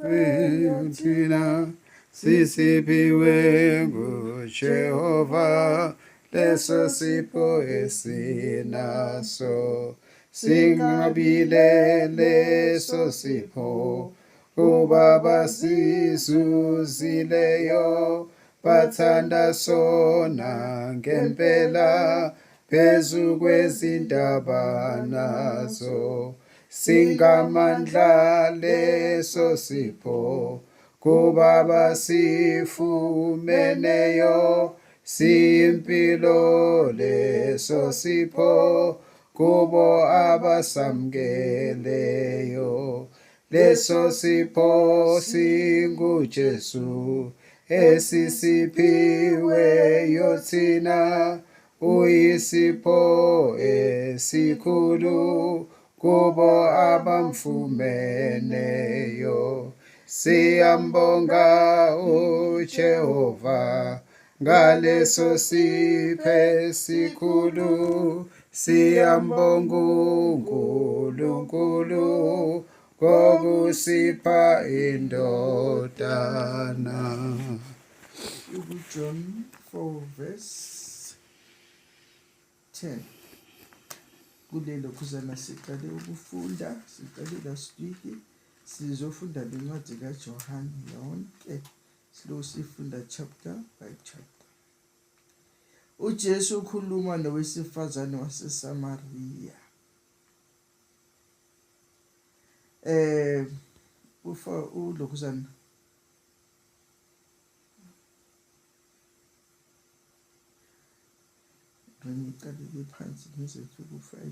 thina sisiphiwe nguJehova leso sipho esinaso singabile leso sipho ubaba sizuzileyo bathanda sona ngempela phezu kwezintaba nazo singamandla leso sipho kubaba sifumeneyo simpilo leso sipho kubo abasamkeleyo leso sipho singuJesu esisiphiweyo thina uyisipho esikhulu kubo abamfumeneyo siyambonga uJehova ngaleso sipho esikhulu siyambonga uNkulunkulu kokusipha indodana. John 4 verse 10. Kulelo khuzana siqale ukufunda, siqale last week sizofunda lencwadi kaJohane yonke. Silo sifunda chapter by chapter. uJesu ukhuluma nowesifazane waseSamariya. Ulokhuzana ngiqalele phansi ngizethu ku-5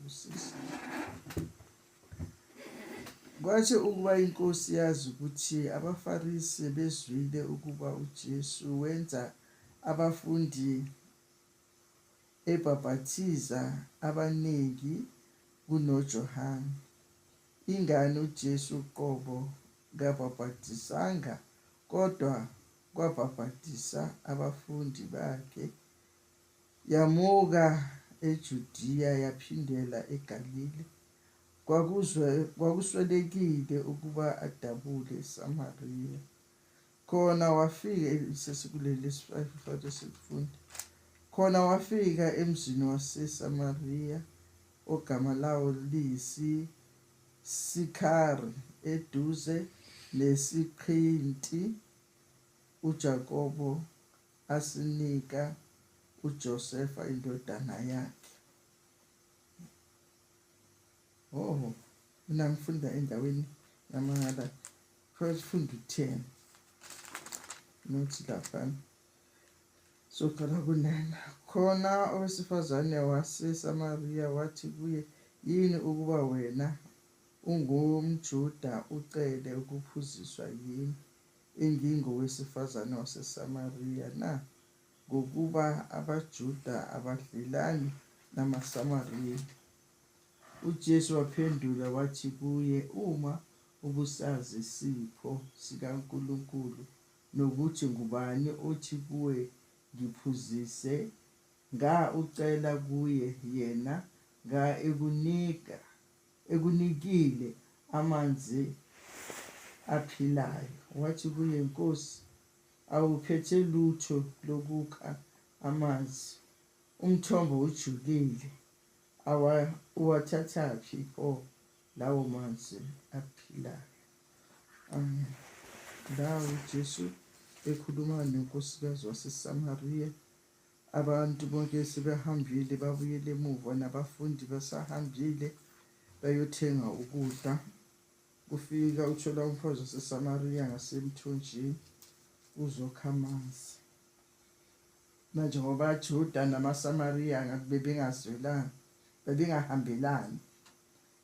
u-6. Kwathi ukuba inkosi yazi ukuthi abaFarisi bezwile ukuba uJesu wenza abafundi ebhaphathiza abaningi kunoJohane, ingani uJesu uqobo kabhaphathizanga kodwa kwabhaphathisa abafundi bakhe, yamuka eJudiya yaphindela eGalile. Kwakuswelekile ukuba adabule eSamariya. Khona wafika emzini waseSamariya ogama lawo liyisiKhari eduze nesiqinti uJakobo asinika uJosefa indodana yakhe. Mina ngifunda endaweni yamangala first fund 10 nothi lapha soqala kunena. Khona owesifazane waseSamariya wathi kuye, yini ukuba wena ungumJuda ucele ukuphuziswa yini engingowesifazane waseSamariya na? Ngokuba abaJuda abadlelani namaSamariya. uJesu waphendula wathi kuye, uma ubusazi isipho sikaNkulunkulu nokuthi ngubani othi kuwe ngiphuzise, nga ucela kuye yena, nga ekunikile amanzi aphilayo. Wathi kuye, Nkosi, awuphethe lutho lokukha amanzi, umthombo ujulile, uwathathaphi pho lawo manzi aphilayo? Amen. Lawo uJesu ekhuluma nenkosikazi waseSamariya. Abantu bonke sebehambile babuyele emuva, nabafundi basahambile bayothenga ukudla. Kufika uthola umfazi waseSamariya ngasemthonjeni uzokha amanzi. Manje ngoba aJuda namaSamariya bebengazwelani, bebengahambelani,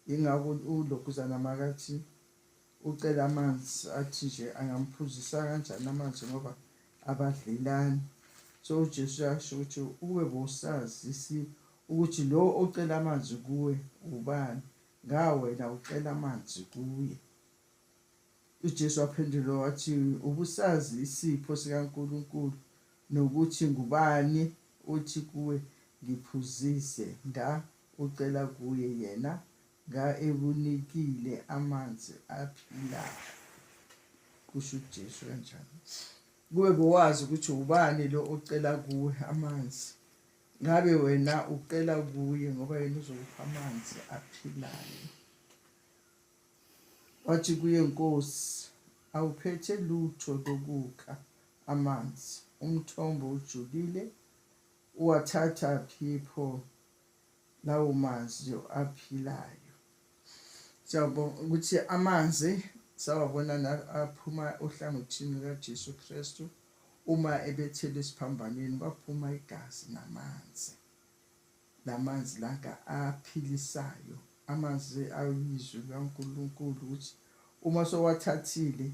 ingakho ulokhuzana makathi ucela amanzi athi nje angamphuzisa kanjani amanzi ngoba abadlelani. So uJesu yasho ukuthi uwe bosazi ukuthi lo ocela amanzi kuwe ubani, ngawena ucela amanzi kuye. uJesu waphendula wathi, ubusazi isipho sikaNkulunkulu nokuthi ngubani uthi kuwe ngiphuzise, nga ucela kuye yena, nga ekunikile amanzi aphilayo. kusho uJesu kanjani. Kuwe bewazi ukuthi ubani lo ocela kuwe amanzi. Ngabe wena ucela kuye ngoba yena uzokupha amanzi aphilayo. Wathi kuye Nkosi, awuphethe lutho lokukha amanzi. Umthombo ujulile, uwathatha pho lawo manzi aphilayo. Siyabonga ukuthi amanzi sawabona aphuma ohlangothini kaJesu Kristu. Uma ebethele esiphambanweni baphuma igazi namanzi. Lamanzi langa aphilisayo. Amanzi ayizwi kaNkulunkulu ukuthi uma sowathathile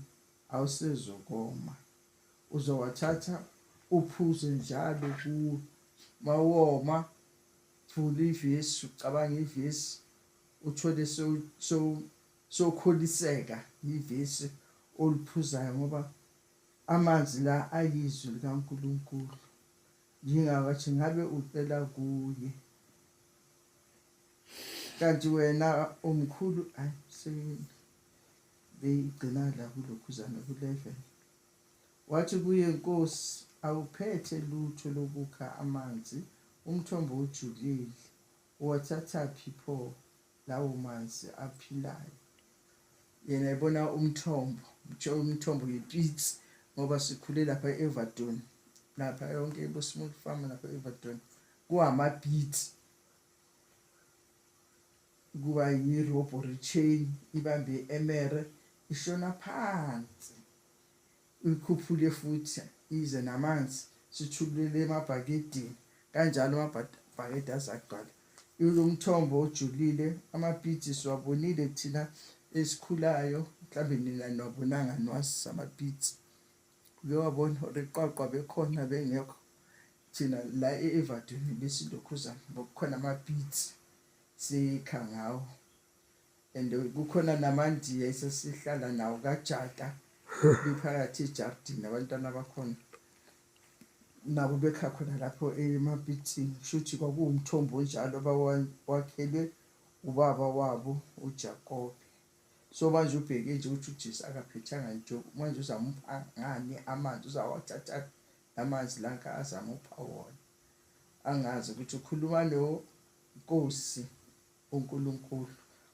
awusezokoma. Uzowathatha uphuze njalo kuwo. Mawoma vula ivesi, ucabanga ivesi, uthole sokholiseka ivesi oliphuzayo ngoba amanzi la ayizwi likaNkulunkulu. Njengakathi ngabe ucela kuye. Kanti wena omkhulu beyigcina la kulokhuzana ku-11. Wathi kuye Nkosi, awuphethe lutho lokukha amanzi. Umthombo ujulile, uwathatha pho lawo manzi aphilayo. Yena ebona umthombo yipitsi ngoba sikhule lapha e-Everton. Lapha yonke eBosmont Farm lapha e-Everton kuhamapitsi. Kuba yi-robbery chain ibambe emere ishona phansi. Ikhuphule futhi ize namanzi sithulele emabhakedeni kanjalo amabhakede azagcwala. Ilo mthombo ojulile, amapitsi siwabonile thina esikhulayo, mhlawumbe nina nobonanga nwasi amapitsi. Uyawabona reqwaqwa bekhona bengekho thina la e-Everton besilokhuzana ngokukhona amapitsi sikha ngawo. And kukhona namandiya esesihlala nawo kaJata biphakathi ejardini abantwana bakhona nabo bekha khona lapho emapitsini. Shuthi kwakuwumthombo njalo abawakhelwe ubaba wabo uJakobe. So manje ubheke nje ukuthi uJesu akaphethanga nje. Manje uzamupha ngani amanzi? Uzawathatha amanzi lanka azamupha wona. Angazi ukuthi ukhuluma lo Nkosi uNkulunkulu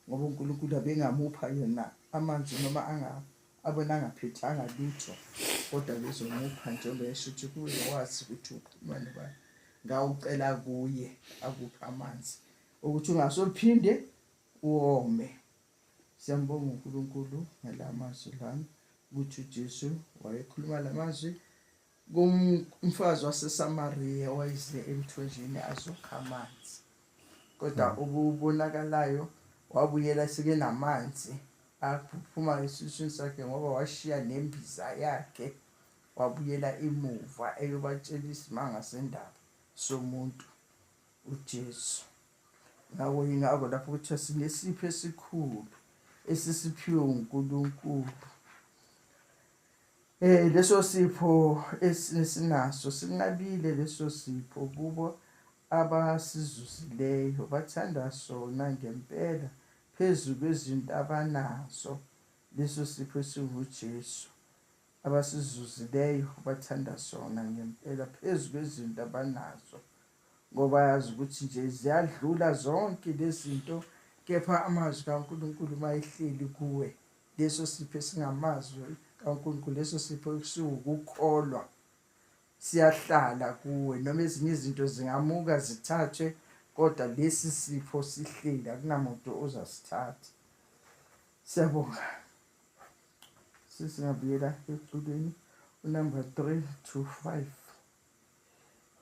ngoba uNkulunkulu abengamupha yena amanzi noma abona angaphethanga lutho, kodwa bezomupha njengoba eshuthi kuwe wazi ukuthi ukhuluma nobani. Ngawucela kuye akupha amanzi ukuthi ungasophinde uwome. Siyambonga uNkulunkulu ngalamazwi lana ukuthi uJesu wayekhuluma lamazwi kumfazi waseSamariya owayize emthonjeni azokha amanzi. Kodwa ubonakalayo wabuyela seke namanzi aphuphuma esiswini sakhe ngoba washiya nembiza yakhe. Wabuyela emuva eyobatshela isimanga sendaba somuntu uJesu. Ngawo yingako lapho ukuthi sinesipho esikhulu esisiphiwe uNkulunkulu. Leso sipho esinaso sinabile leso sipho kubo abasizuzileyo. Bathanda sona ngempela phezu kwezinto abanazo. Leso sipho singuJesu. Abasizuzileyo bathanda sona ngempela phezu kwezinto abanazo. Ngoba yazi ukuthi nje ziyadlula zonke lezinto, kepha amazwi kaNkulunkulu mayehleli kuwe. Leso sipho esingamazwi kaNkulunkulu, leso sipho siwukukholwa, siyahlala kuwe. Noma ezinye izinto zingamuka zithathwe, kodwa lesi sipho sihleli, akunamuntu ozasithatha. Siyabonga. Sisingabuyela eculweni unumber 3-5.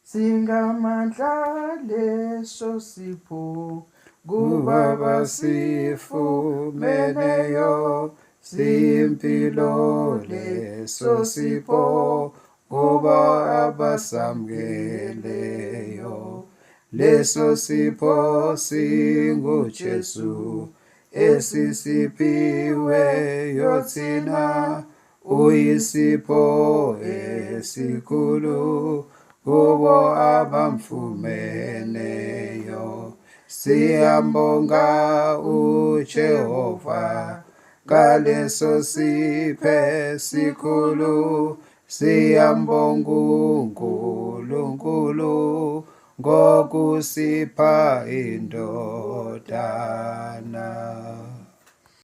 Singamandla leso sipho kuBaba sifumeneyo, simpilo leso sipho ngoba abasamkeleyo. Leso sipho singuJesu esisiphiweyo thina, uyisipho esikhulu kubo abamfumeneyo. Siyambonga uJehova ngaleso siphe sikhulu siyambonga uNkulunkulu ngokusipha indodana.